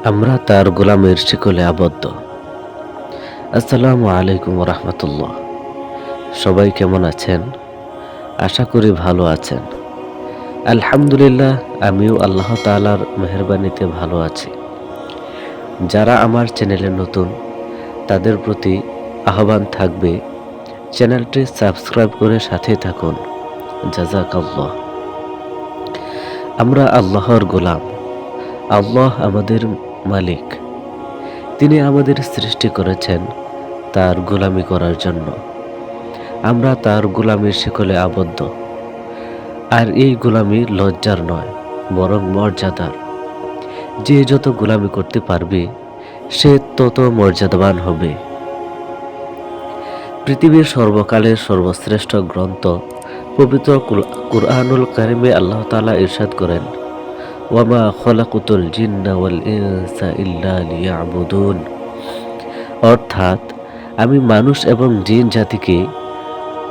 আমরা তার গোলামের শিকলে আবদ্ধ। আসসালামু আলাইকুম রাহমাতুল্লাহ। সবাই কেমন আছেন? আশা করি ভালো আছেন। আলহামদুলিল্লাহ, আমিও আল্লাহ তাআলার মেহেরবানিতে ভালো আছি। যারা আমার চ্যানেলে নতুন, তাদের প্রতি আহ্বান থাকবে চ্যানেলটি সাবস্ক্রাইব করে সাথে থাকুন। জাযাকাল্লাহ। আমরা আল্লাহর গোলাম। আল্লাহ আমাদের মালিক। তিনি আমাদের সৃষ্টি করেছেন তার গোলামি করার জন্য। আমরা তার গোলামির শিকলে আবদ্ধ। আর এই গোলামি লজ্জার নয়, বরং মর্যাদার। যে যত গোলামি করতে পারবে, সে তত মর্যাদাবান হবে। পৃথিবীর সর্বকালের সর্বশ্রেষ্ঠ গ্রন্থ পবিত্র কুরআনুল কারিমে আল্লাহ তাআলা ইরশাদ করেন, ওয়ামা খলাকুতুল জিন্না ওয়াল ইনসা ইল্লা লিয়াবুদুন। অর্থাৎ, আমি মানুষ এবং জিন জাতিকে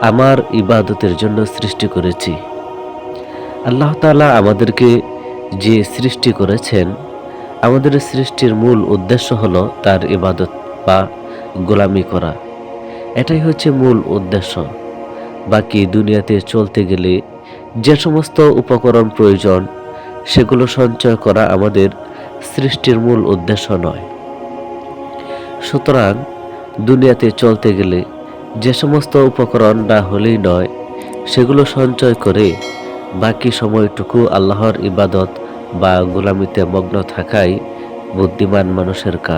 আমার ইবাদতের জন্য সৃষ্টি করেছি। আল্লাহ তাআলা আমাদেরকে যে সৃষ্টি করেছেন, আমাদের সৃষ্টির মূল উদ্দেশ্য হলো তার ইবাদত বা গোলামি করা। এটাই হচ্ছে মূল উদ্দেশ্য। বাকি দুনিয়াতে চলতে গেলে যে সমস্ত উপকরণ প্রয়োজন, সেগুলো সঞ্চয় করা আমাদের সৃষ্টির মূল উদ্দেশ্য নয়। সুতরাং দুনিয়াতে চলতে গেলে যে সমস্ত উপকরণ না হলেই নয়, সেগুলো সঞ্চয় করে বাকি সময়টুকু আল্লাহর ইবাদত বা গোলামিতে মগ্ন থাকাই বুদ্ধিমান মানুষের কাজ।